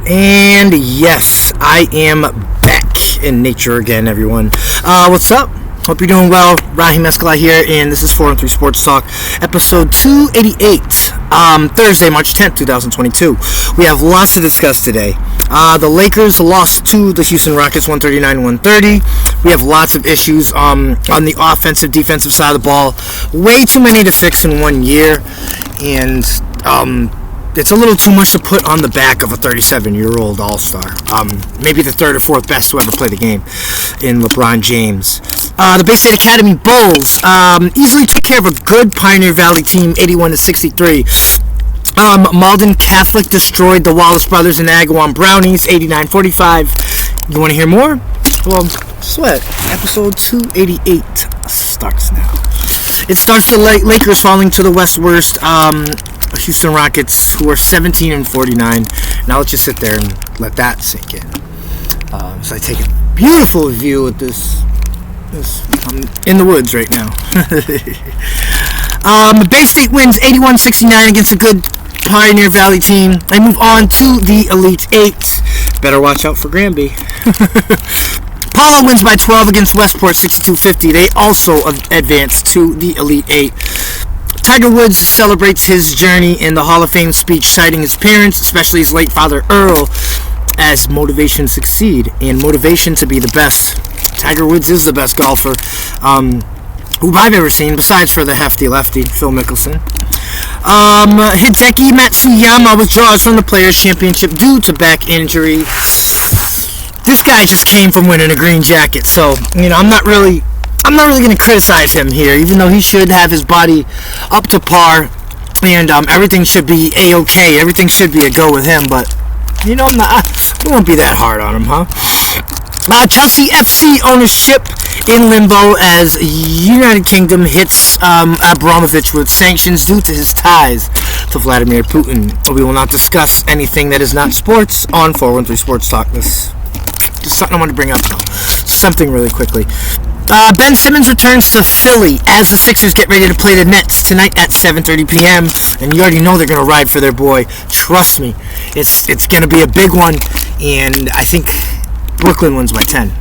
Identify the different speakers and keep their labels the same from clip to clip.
Speaker 1: And yes, I am back in nature again, everyone. What's up? Hope you're doing well. Rahim Escala here, and this is 4-3 Sports Talk, episode 288, Thursday, March 10th, 2022. We have lots to discuss today. The Lakers lost to the Houston Rockets 139-130. We have lots of issues on the offensive, defensive side of the ball. Way too many to fix in 1 year, and it's a little too much to put on the back of a 37-year-old all-star. Maybe the third or fourth best to ever play the game in LeBron James. The Bay State Academy Bulls easily took care of a good Pioneer Valley team, 81-63. Malden Catholic destroyed the Wallace Brothers and Agawam Brownies, 89-45. You want to hear more? Well, sweat. Episode 288 starts now. It starts the Lakers falling to the West worst Houston Rockets, who are 17-49. Now let's just sit there and let that sink in. So I take a beautiful view at this. I'm in the woods right now. Bay State wins 81-69 against a good Pioneer Valley team. They move on to the Elite Eight. Better watch out for Granby. Paula wins by 12 against Westport, 62-50. They also advance to the Elite Eight. Tiger Woods celebrates his journey in the Hall of Fame speech, citing his parents, especially his late father Earl, as motivation to succeed and motivation to be the best. Tiger Woods is the best golfer who I've ever seen, besides for the hefty lefty, Phil Mickelson. Hideki Matsuyama withdraws from the Players' Championship due to back injury. This guy just came from winning a green jacket, so, I'm not really going to criticize him here, even though he should have his body up to par, and everything should be A-okay. Everything should be a go with him, but, we won't be that hard on him, huh? Chelsea FC ownership in limbo as United Kingdom hits Abramovich with sanctions due to his ties to Vladimir Putin. We will not discuss anything that is not sports on 413 Sports Talk. This just something I want to bring up, though. Something really quickly. Ben Simmons returns to Philly as the Sixers get ready to play the Nets tonight at 7:30 p.m. And you already know they're going to ride for their boy. Trust me, it's going to be a big one, and I think Brooklyn wins by 10.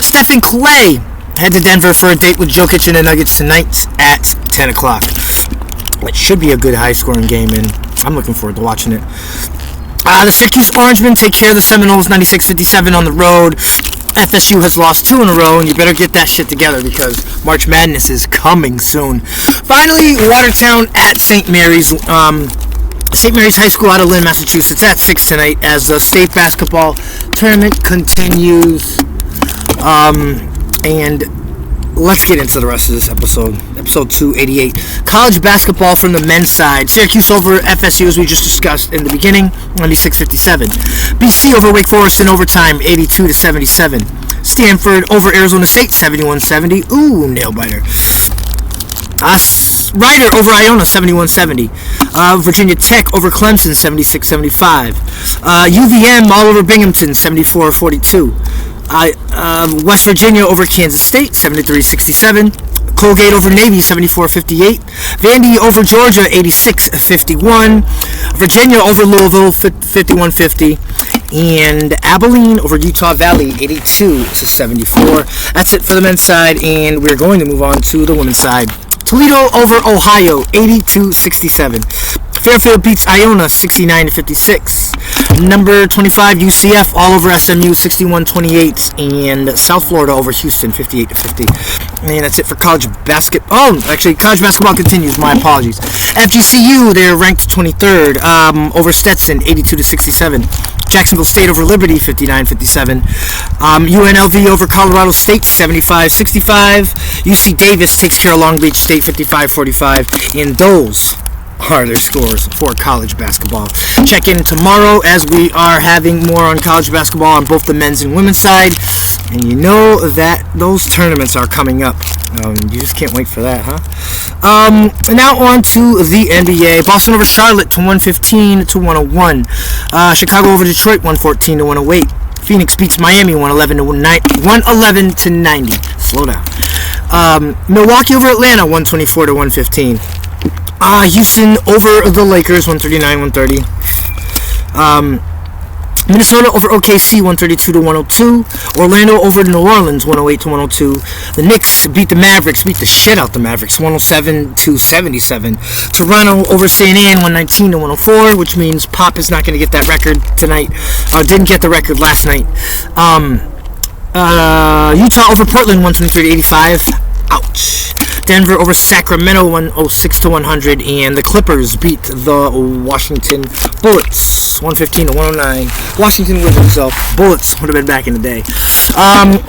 Speaker 1: Stephen Clay head to Denver for a date with Jokic and the Nuggets tonight at 10 o'clock. It should be a good high-scoring game, and I'm looking forward to watching it. The Syracuse Orangemen take care of the Seminoles 96-57 on the road. FSU has lost 2 in a row, and you better get that shit together because March Madness is coming soon. Finally, Watertown at St. Mary's. St. Mary's High School out of Lynn, Massachusetts at 6 tonight as the state basketball tournament continues. And let's get into the rest of this episode. Episode 288. College basketball from the men's side. Syracuse over FSU, as we just discussed in the beginning, 96-57. BC over Wake Forest in overtime, 82-77. Stanford over Arizona State, 71-70. Ooh, nail biter. Ryder over Iona, 71-70. Virginia Tech over Clemson, 76-75. UVM all over Binghamton, 74-42. West Virginia over Kansas State, 73-67. Colgate over Navy, 74-58. Vandy over Georgia, 86-51. Virginia over Louisville, 51-50. And Abilene over Utah Valley, 82-74. That's it for the men's side, and we're going to move on to the women's side. Toledo over Ohio, 82-67. Fairfield beats Iona, 69-56. Number 25, UCF, all over SMU, 61-28. And South Florida over Houston, 58-50. And that's it for college basketball. Oh, actually, college basketball continues. My apologies. FGCU, they're ranked 23rd over Stetson, 82-67. Jacksonville State over Liberty, 59-57. UNLV over Colorado State, 75-65. UC Davis takes care of Long Beach State, 55-45. And those are their scores for college basketball. Check in tomorrow as we are having more on college basketball on both the men's and women's side. And you know that those tournaments are coming up. You just can't wait for that, huh? Now on to the NBA. Boston over Charlotte to 115-101. Chicago over Detroit 114-108. Phoenix beats Miami 111-90. Slow down. Milwaukee over Atlanta 124-115. Houston over the Lakers, 139-130. Minnesota over OKC, 132-102. Orlando over New Orleans, 108-102. The Knicks beat the Mavericks, beat the shit out the Mavericks, 107-77. Toronto over St. Anne, 119-104, which means Pop is not going to get that record tonight. Didn't get the record last night. Utah over Portland, 123-85. Ouch. Denver over Sacramento, 106-100, and the Clippers beat the Washington Bullets, 115-109. Washington with himself. Bullets would have been back in the day.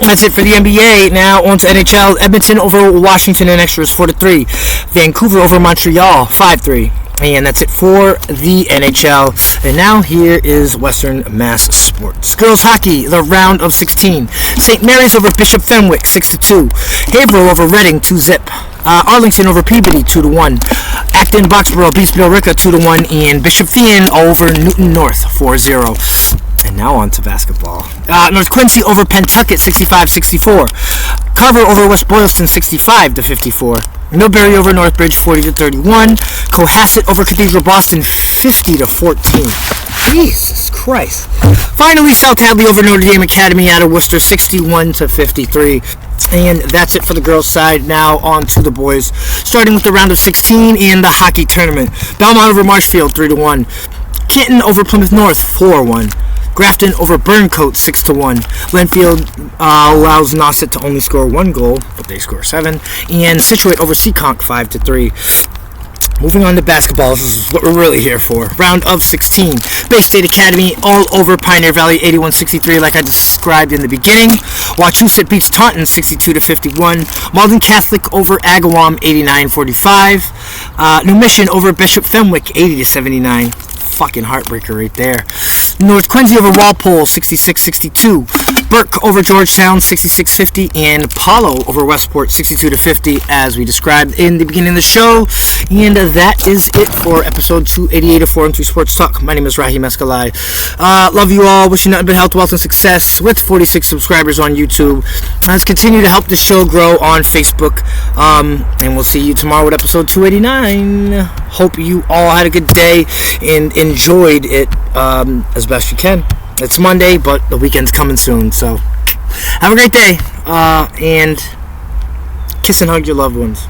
Speaker 1: That's it for the NBA. Now on to NHL. Edmonton over Washington in extras, 4-3. Vancouver over Montreal, 5-3. And that's it for the NHL. And now here is Western Mass Sports. Girls hockey, the round of 16. St. Mary's over Bishop Fenwick, 6-2. Haverhill over Reading, 2-zip. Arlington over Peabody, 2-1. Acton Boxborough beats Billerica, 2-1. And Bishop Fien over Newton North, 4-0. And now on to basketball. North Quincy over Pentucket, 65-64. Carver over West Boylston, 65-54. Millbury over Northbridge, 40-31. Cohasset over Cathedral Boston, 50-14. Jesus Christ. Finally, South Hadley over Notre Dame Academy out of Worcester, 61-53. And that's it for the girls' side. Now on to the boys. Starting with the round of 16 in the hockey tournament. Belmont over Marshfield, 3-1. Canton over Plymouth North, 4-1. Grafton over Burncoat, 6-1. Glenfield allows Nauset to only score 1 goal, but they score 7. And Situate over Seekonk, 5-3. Moving on to basketball, this is what we're really here for. Round of 16. Bay State Academy all over Pioneer Valley, 81-63, like I described in the beginning. Wachusett beats Taunton, 62-51. Malden Catholic over Agawam, 89-45. New Mission over Bishop Fenwick, 80-79. Fucking heartbreaker right there. North Quincy over Walpole, 66-62. Burke over Georgetown, 66-50. And Apollo over Westport, 62-50, as we described in the beginning of the show. And that is it for episode 288 of 4-3 Sports Talk. My name is Rahim Escalai. Love you all. Wish you nothing but health, wealth, and success with 46 subscribers on YouTube. Let's continue to help the show grow on Facebook. And we'll see you tomorrow with episode 289. Hope you all had a good day and enjoyed it as best you can. It's Monday, but the weekend's coming soon, so have a great day, and kiss and hug your loved ones.